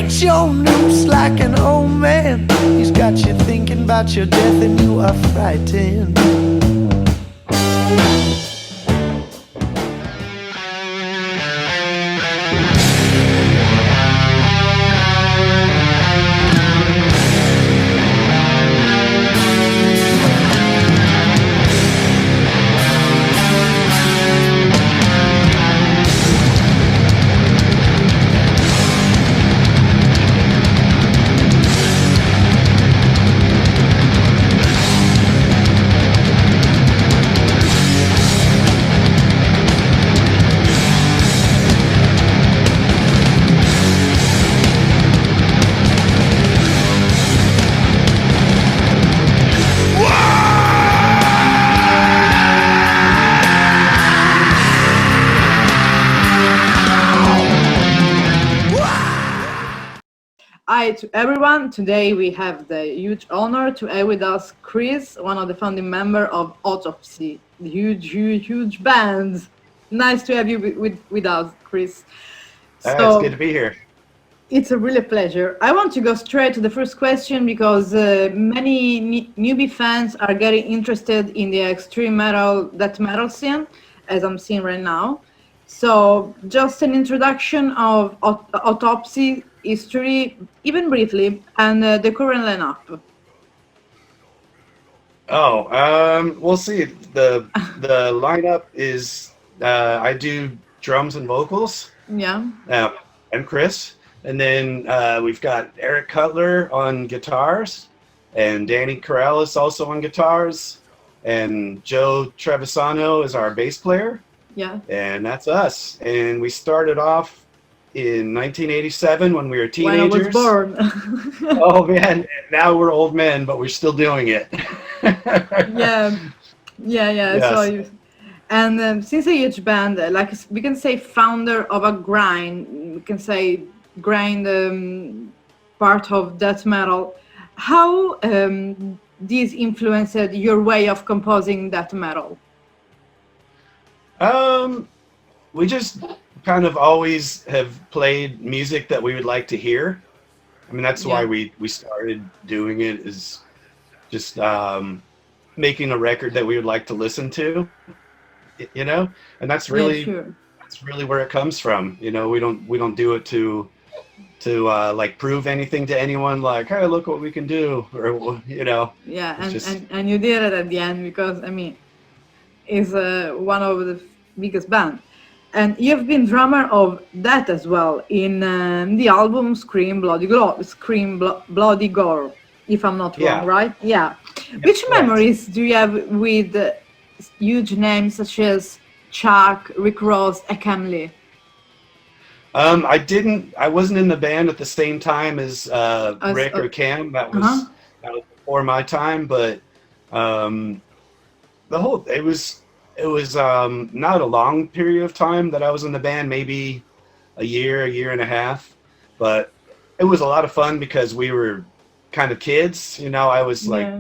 paints your noose like an old man. He's got you thinking about your death and you are frightened. Hi to everyone. Today we have the huge honor to have with us Chris, one of the founding members of Autopsy, the huge band. Nice to have you with us, Chris. It's good to be here. It's a really pleasure. I want to go straight to the first question because many newbie fans are getting interested in the extreme metal, death metal scene, as I'm seeing right now. So just an introduction of Autopsy history, even briefly, and the current lineup. We'll see. The lineup is I do drums and vocals. Yeah. I'm Chris, and then we've got Eric Cutler on guitars, and Danny Corrales also on guitars, and Joe Trevisano is our bass player. Yeah. And that's us. And we started off in 1987 when we were teenagers. When I was born. Oh man, now we're old men, but we're still doing it. Yeah. Yes. So, and since a huge band, like we can say founder of a grind, we can say grind part of death metal. How this influenced your way of composing death metal? We just kind of always have played music that we would like to hear. I mean, that's why we started doing it, is just making a record that we would like to listen to, you know, and that's really that's really where it comes from. You know, we don't do it to like prove anything to anyone, like, hey, look what we can do, or you know. Yeah, and you did it at the end, because I mean, it's one of the biggest band, and you've been drummer of that as well in the album Scream Bloody Gore, if I'm not wrong, right? Yeah. Which memories do you have with huge names such as Chuck, Rick Ross, and Cam Lee? I wasn't in the band at the same time as Rick or Cam. That was before my time, but it was not a long period of time that I was in the band, maybe a year and a half, but it was a lot of fun because we were kind of kids, you know. I was like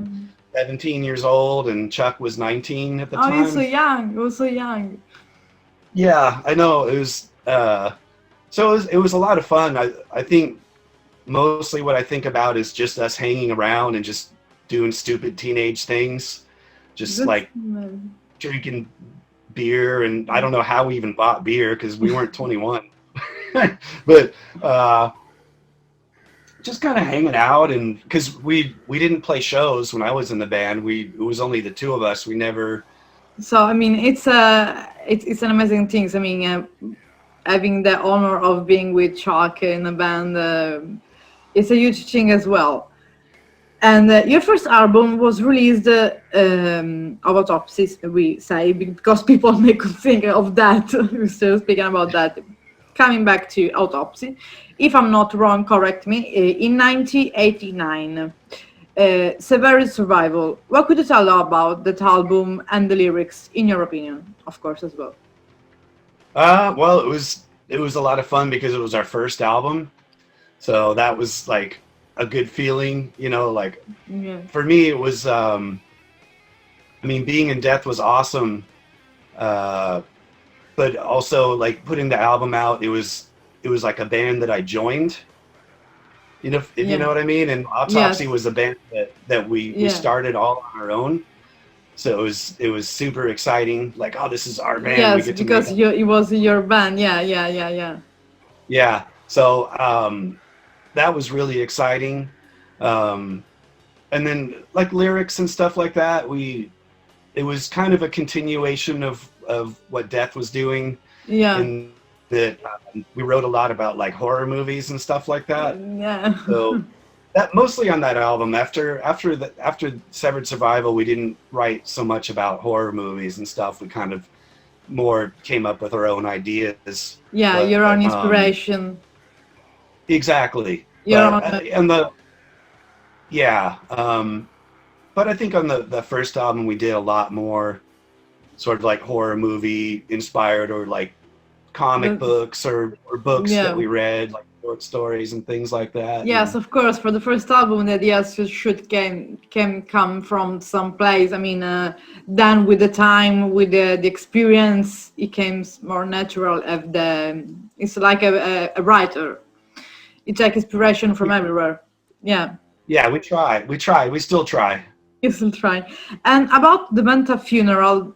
17 years old and Chuck was 19 at the time. Oh, you're so young. Yeah, I know. It was it was a lot of fun. I think mostly what I think about is just us hanging around and just doing stupid teenage things, like drinking beer, and I don't know how we even bought beer because we weren't 21, but just kind of hanging out, and because we didn't play shows when I was in the band. It was only the two of us. We never. So I mean, it's an amazing thing. I mean, having the honor of being with Chuck in a band, it's a huge thing as well. And your first album was released of Autopsy, we say, because people may think of that. We're still speaking about that. Coming back to Autopsy, if I'm not wrong, correct me, in 1989. Severe Survival. What could you tell about that album and the lyrics, in your opinion, of course, as well? Well, it was a lot of fun because it was our first album. So that was like a good feeling, you know, like for me it was I mean, being in death was awesome, but also like putting the album out, it was like a band that I joined, if you know what I mean. And Autopsy was a band that we started all on our own. So it was super exciting. Like, oh, this is our band. Yes, we get to because it was your band. Yeah. Yeah. So that was really exciting. And then like lyrics and stuff like that, it was kind of a continuation of what Death was doing. Yeah. In that we wrote a lot about like horror movies and stuff like that. Yeah. So that mostly on that album. After Severed Survival, we didn't write so much about horror movies and stuff. We kind of more came up with our own ideas. Yeah, your own inspiration. Exactly. But I think on the first album we did a lot more sort of like horror movie inspired, or like comic books or books that we read, like short stories and things like that. Yes, of course. For the first album, the ideas should come from some place. I mean, then with the time, with the experience, it came more natural. It's like a writer. You take inspiration from everywhere. Yeah. Yeah, we try. We still try. You still try. And about the Menta funeral,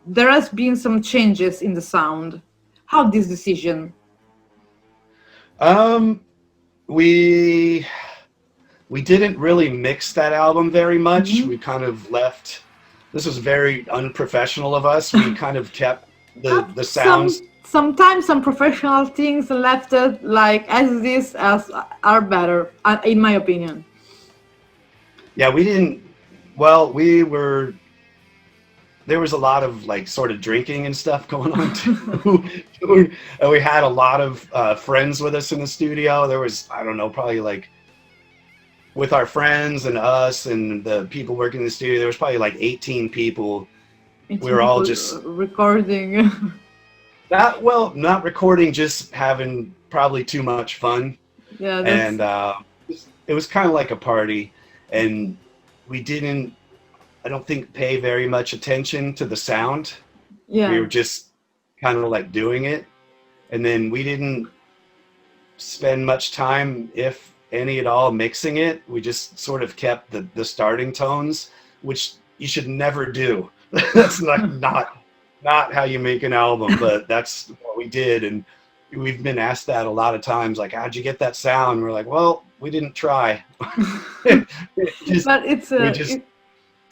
there has been some changes in the sound. How this decision? We didn't really mix that album very much. Mm-hmm. We kind of left. This was very unprofessional of us. We kind of kept the sounds. Sometimes some professional things left it like as are better, in my opinion. Yeah, we didn't. Well, there was a lot of like sort of drinking and stuff going on too. And we had a lot of friends with us in the studio. There was, I don't know, probably like with our friends and us and the people working in the studio, there was probably like 18 people. We were all just recording. Not recording, just having probably too much fun. Yeah. And it was kind of like a party, and we didn't, I don't think, pay very much attention to the sound. Yeah. We were just kind of like doing it. And then we didn't spend much time, if any at all, mixing it. We just sort of kept the starting tones, which you should never do. That's not how you make an album, but that's what we did. And we've been asked that a lot of times, like, how'd you get that sound? And we're like, well, we didn't try. But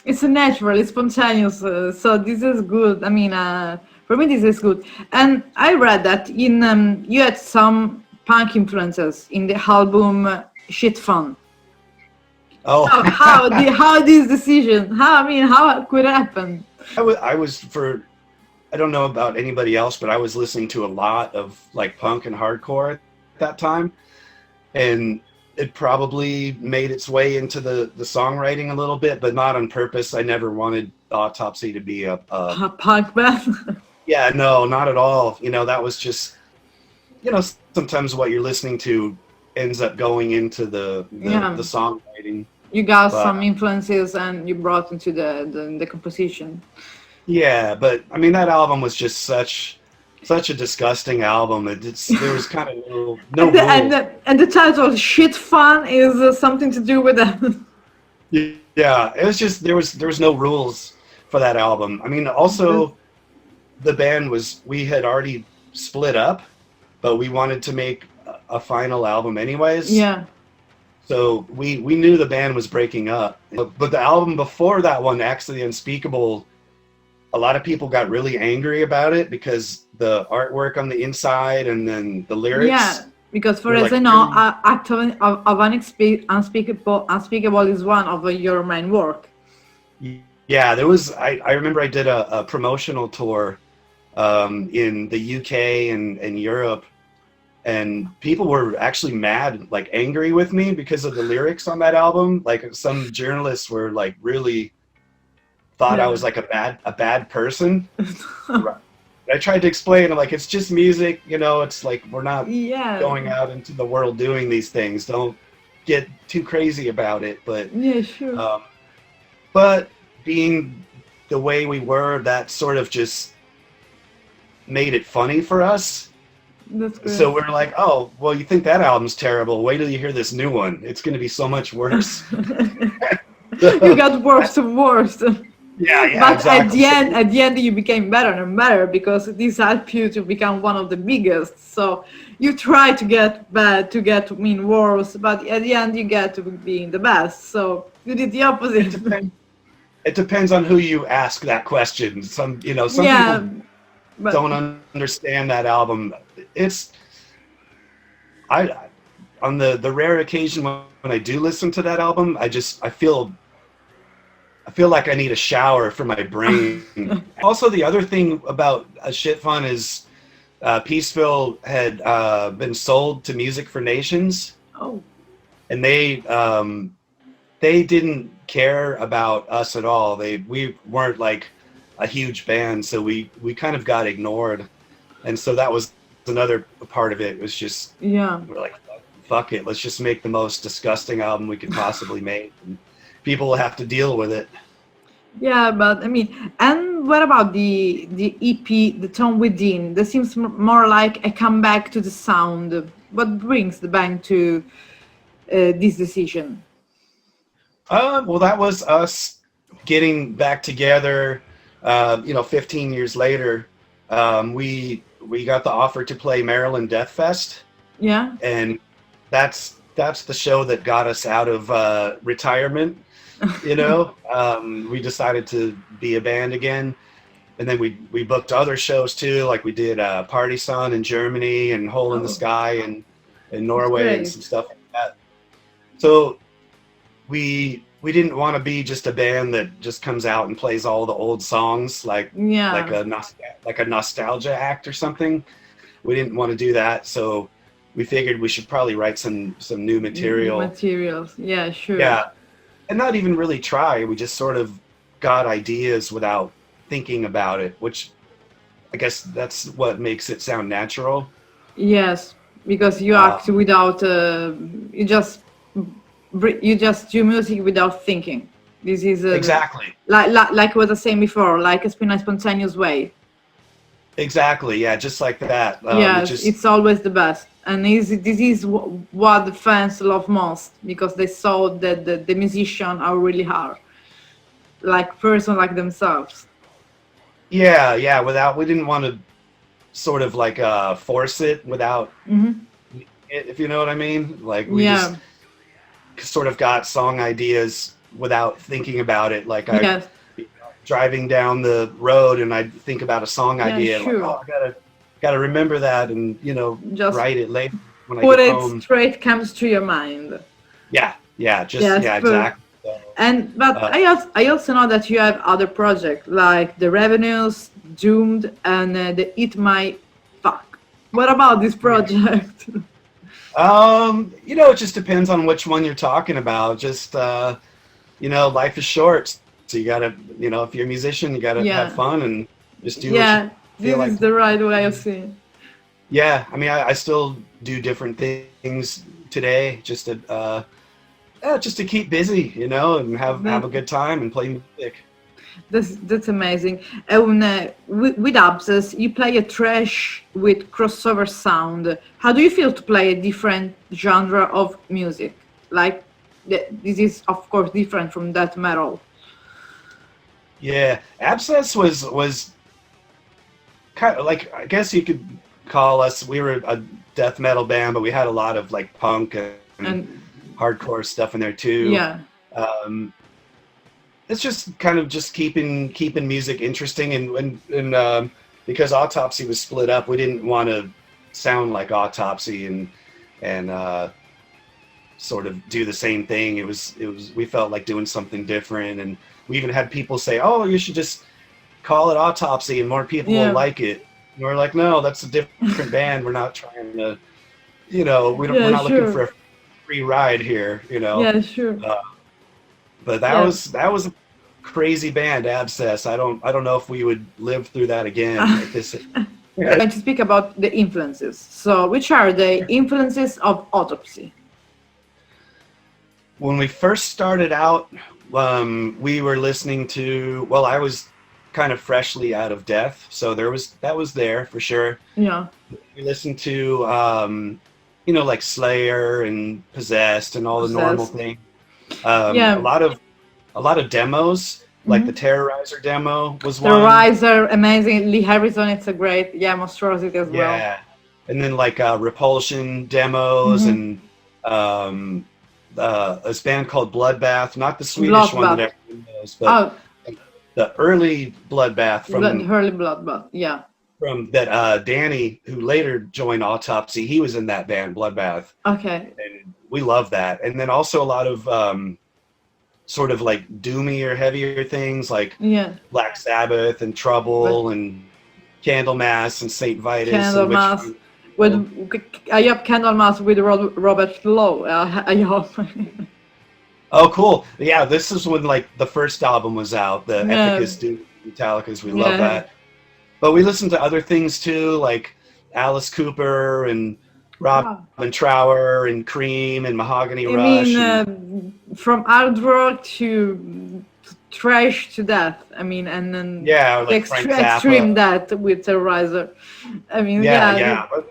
it's a natural, it's spontaneous, so this is good. I mean, for me this is good. And I read that you had some punk influences in the album Shitfun. Oh, how this decision? How could it happen? I don't know about anybody else, but I was listening to a lot of like punk and hardcore at that time, and it probably made its way into the songwriting a little bit, but not on purpose. I never wanted Autopsy to be a punk band. Yeah, no, not at all. That was just, sometimes what you're listening to ends up going into the songwriting. You got some influences and you brought into the composition. Yeah, but I mean, that album was just such a disgusting album. There was kind of no and the title Shitfun is something to do with that. Yeah, it was just there was no rules for that album. I mean, also the band we had already split up, but we wanted to make a final album anyways. Yeah. So we knew the band was breaking up, but the album before that one, Acts of the Unspeakable, a lot of people got really angry about it because the artwork on the inside and then the lyrics. Yeah, because for as I know, Act of Unspeakable is one of your main work. Yeah, there was. I remember I did a promotional tour in the UK and Europe, and people were actually mad, like angry with me because of the lyrics on that album. Like some journalists were like really thought I was like a bad person. I tried to explain, I'm like, it's just music, it's like we're not going out into the world doing these things. Don't get too crazy about it. But yeah, sure. But being the way we were, that sort of just made it funny for us. That's great. So we're like, oh, well, you think that album's terrible. Wait till you hear this new one. It's going to be so much worse. You got worse and worse. Yeah, But exactly. at the end, you became better and better because this helped you to become one of the biggest. So you try to get bad, to get worse, but at the end, you get to being the best. So you did the opposite. It depends on who you ask that question. Some people but don't understand that album. It's on the rare occasion when I do listen to that album, I feel like I need a shower for my brain. Also, the other thing about Shitfun is Peaceville had been sold to Music for Nations. Oh. And they didn't care about us at all. We weren't like a huge band, so we kind of got ignored. And so that was another part of it. It was just we're like, fuck it, let's just make the most disgusting album we could possibly make, and people will have to deal with it. Yeah, but I mean, and what about the EP, The Tone Within? That seems more like a comeback to the sound. What brings the band to this decision? Well, that was us getting back together. 15 years later, we got the offer to play Maryland Death Fest. Yeah, and that's the show that got us out of retirement. We decided to be a band again, and then we booked other shows too, like we did Party Sun in Germany and Hole in the Sky in Norway and some stuff like that. So we didn't want to be just a band that just comes out and plays all the old songs like a nostalgia act or something. We didn't want to do that, so we figured we should probably write some new materials. Yeah, sure. Yeah, and not even really try. We just sort of got ideas without thinking about it, which I guess that's what makes it sound natural. Yes, because you act without you just do music without thinking. This is exactly like what I was saying before, like in a spontaneous way. Exactly, yeah, just like that. It's always the best, and this is what the fans love most, because they saw that the musicians are really hard, like person like themselves. Yeah, we didn't want to sort of like force it without, if you know what I mean. Like we just sort of got song ideas without thinking about it. Like driving down the road and I'd think about a song idea. Sure. Like, I gotta remember that, and just write it later when I get home. Put it straight comes to your mind. Exactly. But I also know that you have other projects like The Revenues, Doomed, and the Eat My Fuck. What about this project? It just depends on which one you're talking about. Just life is short. So you gotta, if you're a musician, you gotta have fun and just do. This is the right way of seeing. Yeah, I mean, I still do different things today, just to keep busy, and have a good time and play music. That's amazing. And with Abscess, you play a thrash with crossover sound. How do you feel to play a different genre of music? Like this is of course different from death metal. Yeah, Abscess was kind of like, I guess you could call us, we were a death metal band, but we had a lot of like punk and hardcore stuff in there too. Yeah. It's just kind of just keeping music interesting, and because Autopsy was split up, we didn't want to sound like Autopsy and sort of do the same thing. It was we felt like doing something different, and we even had people say, "Oh, you should just call it Autopsy, and more people will like it." And we're like, "No, that's a different band. We're not trying to, we're not looking for a free ride here, Yeah, sure. But that was a crazy band, Abscess. I don't know if we would live through that again. Like this. I'm going to speak about the influences. So, which are the influences of Autopsy? When we first started out, we were listening to. Well, I was kind of freshly out of death, so that was there for sure. Yeah. We listen to like Slayer and Possessed and all the normal Possessed. things. Yeah. A lot of demos, like the Mhm. Terrorizer demo was The one. Riser, amazing. Lee Harrison, it's a great, yeah, Monstrosity as well. Yeah, and then like Repulsion demos Hmm. and um, this band called Bloodbath, not the Swedish one that Bloodbath. everyone knows, but Oh, the early Bloodbath Hurley Bloodbath, yeah. from that Danny, who later joined Autopsy, he was in that band Bloodbath, Okay. and we love that. And then also a lot of sort of like doomy or heavier things like Yeah. Black Sabbath and But Trouble and Candlemass and Saint Vitus and Candlemas Witchfield. with I hope Candlemas with Robert Lowe. I hope. Oh, cool! Yeah, this is when like the first album was out, the Yeah. Ethicus Doom Metallicas. We love Yeah. that. But we listen to other things too, like Alice Cooper and Robin Wow. Trower and Cream and Mahogany I Rush. mean, And from hard rock to trash to death. I mean, and then yeah, or like Frank extreme Zappa. death with Terrorizer. I mean, Yeah, yeah, yeah. But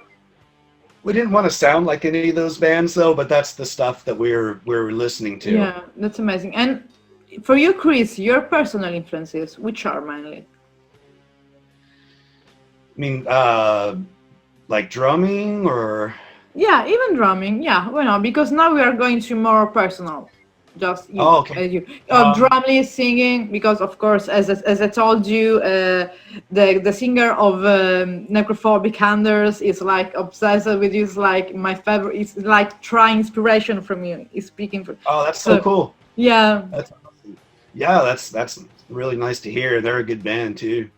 we didn't want to sound like any of those bands though, but that's the stuff that we're listening to. yeah, that's amazing. And for you, Chris, your personal influences, which are mainly? I mean, like drumming or Yeah, even drumming. Yeah, well, no, because now we are going to more personal. Just you, oh, okay. as you. Um, Drumming, singing, because of course, as I told you, the singer of Necrophobic Handers is like obsessed with you. It's like my favorite. It's like trying inspiration from you. He's speaking for. oh, that's so cool. Yeah. That's awesome. Yeah, that's really nice to hear. They're a good band too.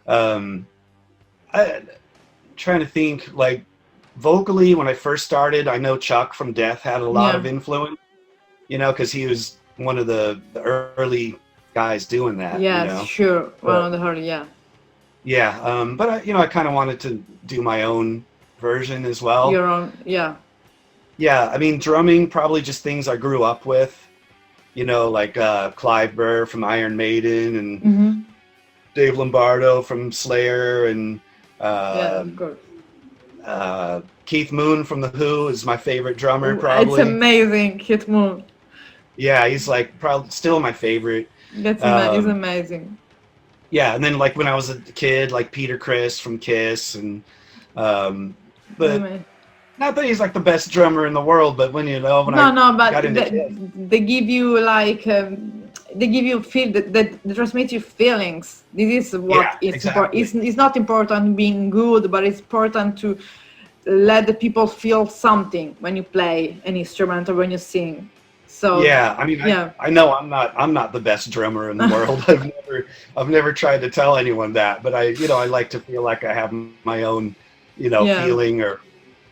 I trying to think like vocally when I first started. I know Chuck from Death had a lot Yeah. of influence. Because he was one of the early guys doing that. Yes, sure. One But- of the early, yeah. Yeah, but I kind of wanted to do my own version as well. Your own, yeah. Yeah, I mean, drumming probably just things I grew up with. Like Clive Burr from Iron Maiden and Hmm. Dave Lombardo from Slayer and Yeah, of course. Keith Moon from The Who is my favorite drummer, It's probably. amazing, Kid Moon. Yeah, he's like probably still my favorite. It's amazing. Yeah, and then like when I was a kid, like Peter Criss from Kiss, and but Ama- not that he's like the best drummer in the world, but when I No, got but into Kiss, they give you like they give you feel that they transmit you feelings. This is what Yeah, is exactly. important. It's not important being good, but it's important to let the people feel something when you play an instrument or when you sing. So yeah, I mean, yeah. I know I'm not the best drummer in the world. I've never tried to tell anyone that, but I like to feel like I have my own, Yeah. feeling or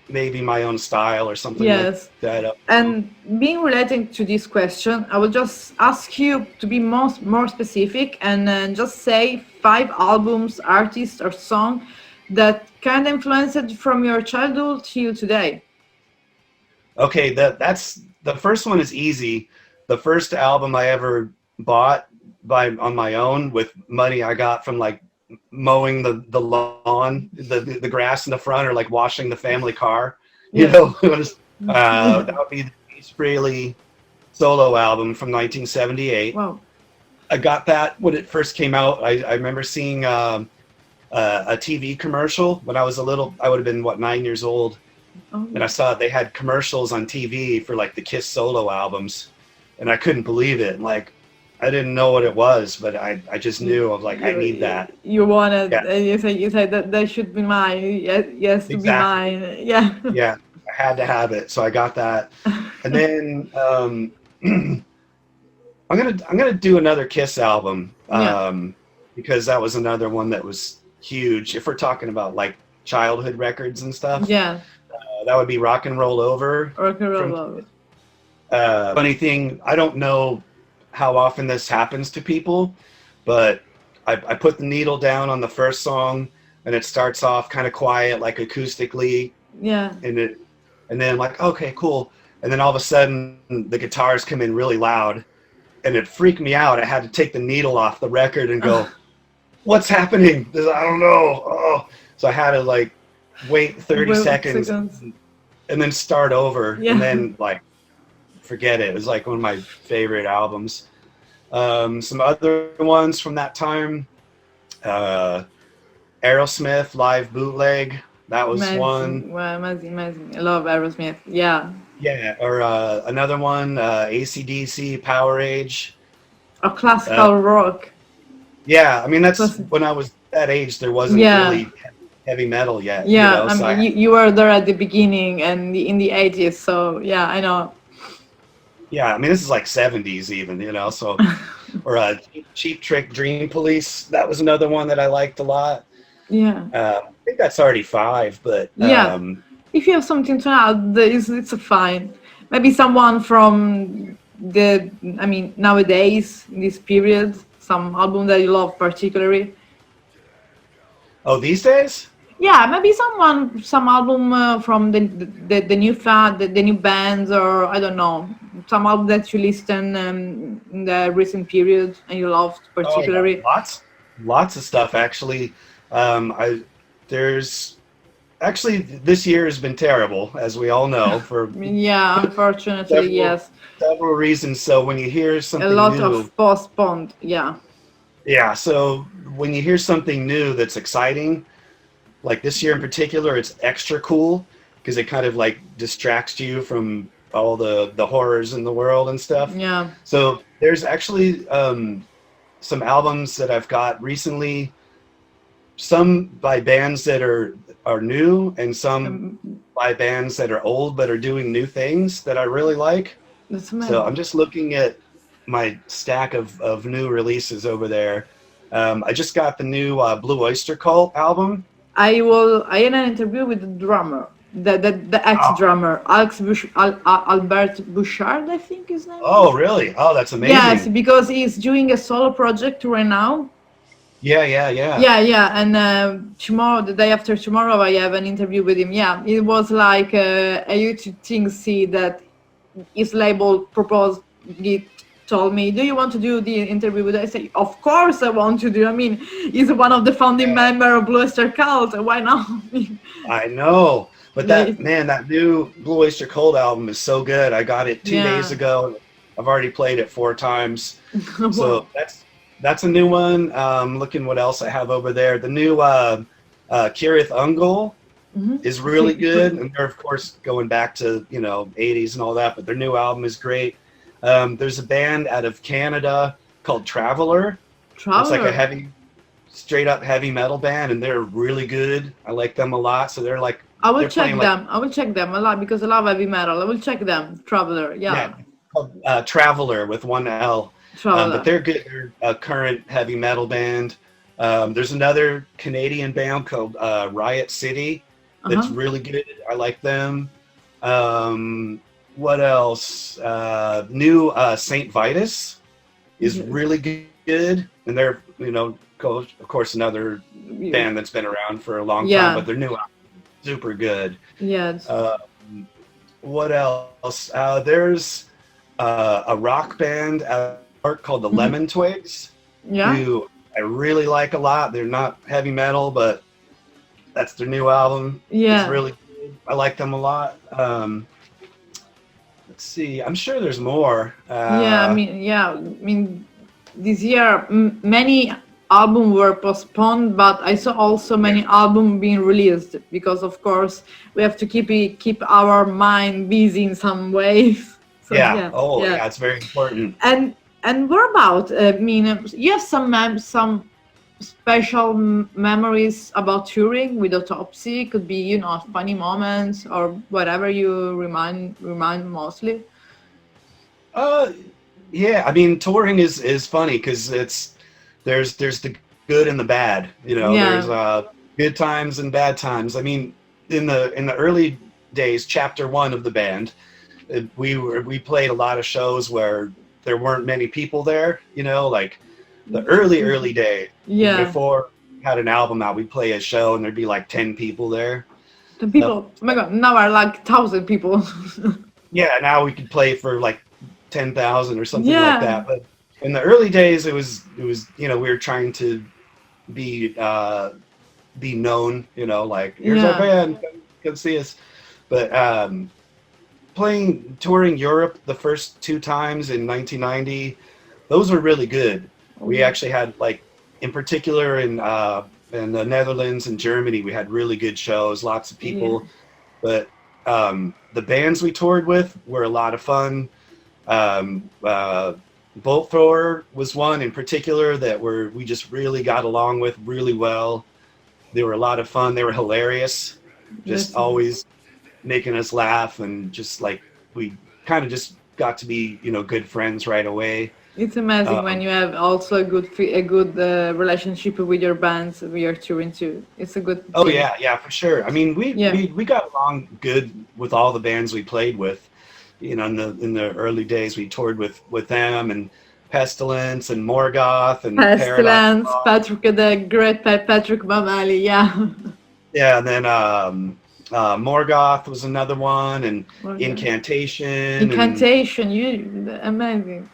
maybe my own style or something Yes. like that. And being relating to this question, I will just ask you to be more specific and just say 5 albums, artists, or song that kind of influenced from your childhood till today. Okay, that's the first one is easy. The first album I ever bought on my own with money I got from like mowing the lawn, the grass in the front, or like washing the family car. Yeah. That would be the Ace Frehley solo album from 1978. Wow. I got that when it first came out. I remember seeing a TV commercial when I was a little. I would have been 9 years old. Oh. And I saw they had commercials on TV for like the Kiss solo albums, and I couldn't believe it. Like, I didn't know what it was, but I just knew. I was like, I need that. You wanted, Yeah. you said that should be mine. Yes, to Exactly. be mine. Yeah. Yeah, I had to have it, so I got that. And then I'm gonna do another Kiss album because that was another one that was huge. If we're talking about like childhood records and stuff, Yeah. that would be Rock and Roll Over. Rock and roll From- love. Funny thing, I don't know how often this happens to people, but I put the needle down on the first song, and it starts off kind of quiet, like acoustically, Yeah. and then I'm like, okay, cool, and then all of a sudden the guitars come in really loud, and it freaked me out. I had to take the needle off the record and go, what's happening? I don't know. Oh, so I had to like wait 30 Well, seconds and then start over, Yeah. and then like forget it. It was like one of my favorite albums. Some other ones from that time, Aerosmith live bootleg. That was one. Amazing. Well, amazing, amazing. I love Aerosmith. Yeah. Yeah, or another one, AC/DC Power Age. Or Uh, classical rock. yeah, I mean that's Classi- when I was that age. There wasn't Yeah. really heavy metal yet, you Yeah. know. I So mean, you were there at the beginning and in the 80s. So yeah, I know. yeah, I mean this is like 70s even, you know. So or Cheap Trick Dream Police. That was another one that I liked a lot. Yeah. I think that's already five, but Yeah. If you have something to add, it's a fine. Maybe someone from nowadays, in this period, some album that you love particularly. oh, these days? Yeah, maybe some album from the new the new bands, or I don't know, some album that you listen in the recent period and you loved Oh, yeah, particularly. lots of stuff actually. I there's actually this year has been terrible, as we all know, for Yeah, unfortunately, several yes. several reasons. So when you hear A something lot new, of postponed. Yeah. yeah. So when you hear something new that's exciting, like this year in particular, it's extra cool because it kind of like distracts you from all the horrors in the world and stuff. Yeah. So there's actually some albums that I've got recently, some by bands that are new and some by bands that are old but are doing new things that I really like. That's So amazing. I'm just looking at my stack of new releases over there. I just got the new Blue Oyster Cult album. I had an interview with the drummer, the ex Oh, drummer, Albert Bouchard, I think his name oh, is. really? Oh, that's Yes, amazing. because he's doing a solo project right now. Yeah, yeah, yeah. Yeah, yeah, and tomorrow, the day after tomorrow, I have an interview with him. Yeah, it was like a YouTube thing. See that his label proposed it. Told me, do you want to do the interview with us? I say, of course I want to do. I mean, he's one of the founding Yeah, member of Blue Oyster Cult. Why not? I know. But Yeah, that new Blue Oyster Cult album is so good. I got it 2 days yeah. ago. I've already played it 4 times. Wow. So that's a new one. Looking what else I have over there. The new Kirith Ungol Mhm. is really good, and they're of course going back to 80s and all that. But their new album is great. There's a band out of Canada called Traveler. It's like Traveler. straight up heavy metal band, and they're really good. I like them a lot. So they're I will they're check playing like them. I will check them a lot because I love heavy metal. I will check them. Traveler. yeah, Yeah. called Traveler with one L. But Traveler. they're good. They're a current heavy metal band. There's another Canadian band called Riot City that's Uh-huh. really good. I like them. What else? New Saint Vitus is Yeah. really good, and they're of course another band that's been around for a long time, Yeah. but their new album is super good. Yes. What else? There's a rock band out of New York called the Mhm. Lemon Twigs, Yeah. who I really like a lot. They're not heavy metal, but that's their new album. It's Yeah. really good. I like them a lot. Let's see. I'm sure there's more. Yeah. I mean, this year many albums were postponed, but I saw also Yeah. many albums being released because, of course, we have to keep our mind busy in some ways. So Yeah. yeah, Oh, yeah. yeah. It's very important. And what about? I mean, you have some special memories about touring with Autopsy. Could be funny moments or whatever you remind mostly. Uh, yeah. I mean, touring is funny because there's the good and the bad. There's Yeah. good times and bad times. I mean, in the early days, chapter one of the band, we played a lot of shows where there weren't many people there. Like the early day Yeah. before we had an album out, we'd play a show and there'd be like 10 people there. The No, people, oh my God, now are like 1,000 people. yeah, now we could play for like 10,000 or something like Yeah. that. But in the early days, it was we were trying to be be known, you know, like here's our band, come see us. But touring Europe the first 2 times in 1990, those were really good. We actually had, like, in particular in the Netherlands and Germany, we had really good shows, lots of people. But the bands we toured with were a lot of fun. Bolt Thrower was one in particular that we just really got along with really well. They were a lot of fun. They were hilarious, just always making us laugh, and just like we kind of just got to be, you know, good friends right away. It's amazing when you have also a good relationship with your bands we are touring to. It's a good thing. Oh yeah, for sure. I mean, we got along good with all the bands we played with. You know, in the early days, we toured with them and Pestilence and Morgoth and Pestilence, Patrick, the great Patrick Mamali, yeah. Yeah, and then Morgoth was another one, and Incantation. Amazing.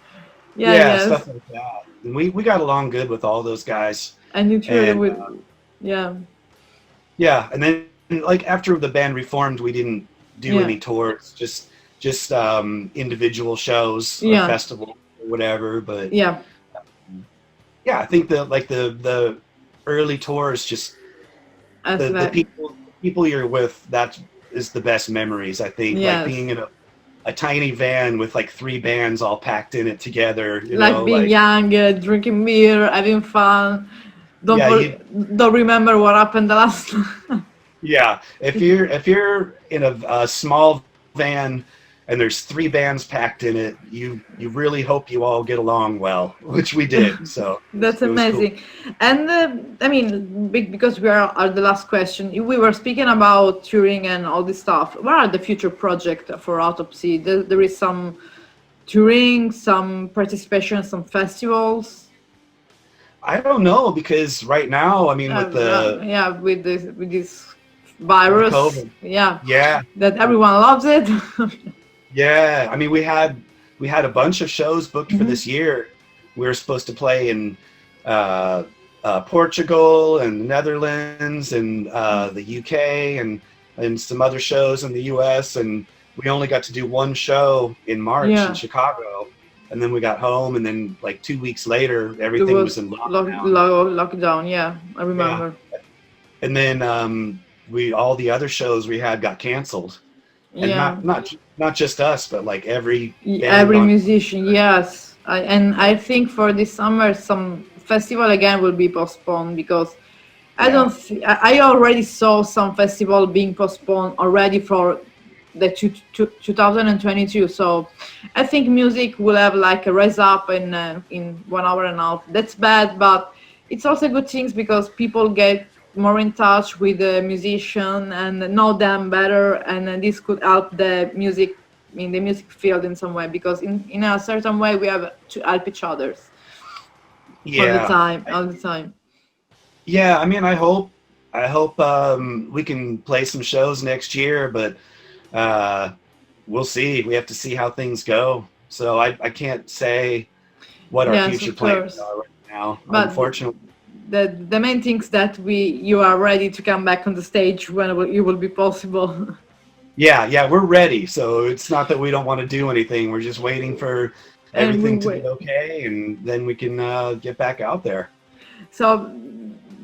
Yeah, stuff like that. And we got along good with all those guys. And you toured with, Yeah, and then like after the band reformed, we didn't do any tours, just individual shows or festivals or whatever. But I think that like the early tours, just the people you're with, that is the best memories, I think. Like being in a tiny van with like 3 bands all packed in it together, being young, drinking beer, having fun. Don't remember what happened the last time. Yeah, if you're in a small van and there's 3 bands packed in it, you really hope you all get along well, which we did. So that's amazing. Cool. And I mean, because we are at the last question, we were speaking about touring and all this stuff. What are the future projects for Autopsy? There is some touring, some participation, some festivals. I don't know, because right now, I mean, with this virus, COVID. that everyone loves it. Yeah, I mean, we had a bunch of shows booked for this year. We were supposed to play in Portugal and the Netherlands and the UK and some other shows in the US, and we only got to do one show in March in Chicago, and then we got home, and then like 2 weeks later, everything was in lockdown. Lockdown, yeah, I remember. Yeah. And then all the other shows we had got canceled. And not just us, but like every musician, yes. I think for this summer some festival again will be postponed, because I already saw some festival being postponed already for the 2022. So I think music will have like a rise up in 1 hour and a half. That's bad, but it's also good things, because people get more in touch with the musician and know them better, and this could help the music in the music field in some way, because in a certain way we have to help each other all the time. Yeah, I mean, I hope we can play some shows next year, but we'll see. We have to see how things go. So I can't say what our future plans are right now, but unfortunately. The main things that you are ready to come back on the stage when it will be possible. Yeah, we're ready. So it's not that we don't want to do anything. We're just waiting for everything to be okay, and then we can get back out there. So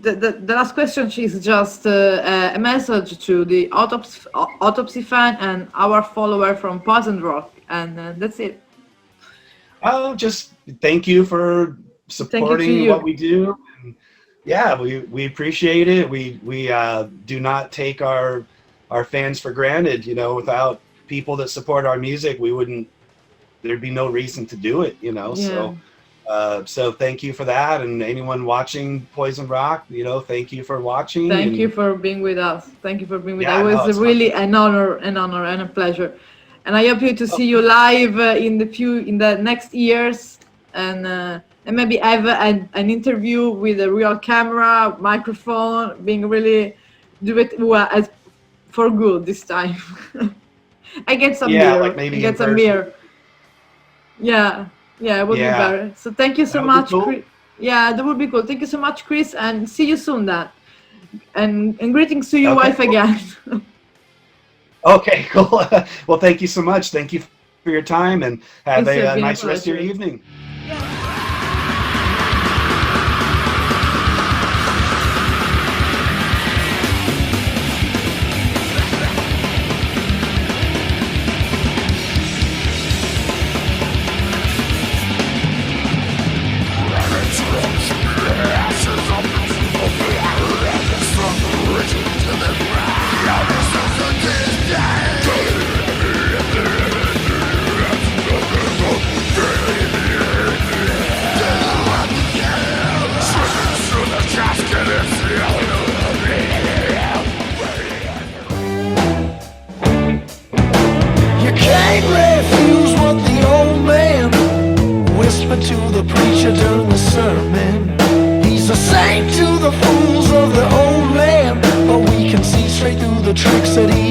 the last question is just a message to the Autopsy fan and our follower from Poison Rock, and that's it. Just thank you for supporting what we do. Yeah, we appreciate it. We do not take our fans for granted. You know, without people that support our music, there'd be no reason to do it, you know. So thank you for that, and anyone watching Poison Rock, you know, thank you for watching. Thank you for being with us. Thank you for being with us. It was really an honor and a pleasure. And I hope to see you live in the next years, and maybe have an interview with a real camera, microphone, being really do it well for good this time. I get some beer. Like maybe get some beer. Yeah, it would be better. So thank you so much. Cool. That would be cool. Thank you so much, Chris, and see you soon then. And greetings to your Okay. wife again. Okay, cool. Well, thank you so much. Thank you for your time, and have It's a been a nice rest of your pleasure. evening. You can't refuse what the old man whispered to the preacher during the sermon. He's a saint to the fools of the old land, but we can see straight through the tricks that he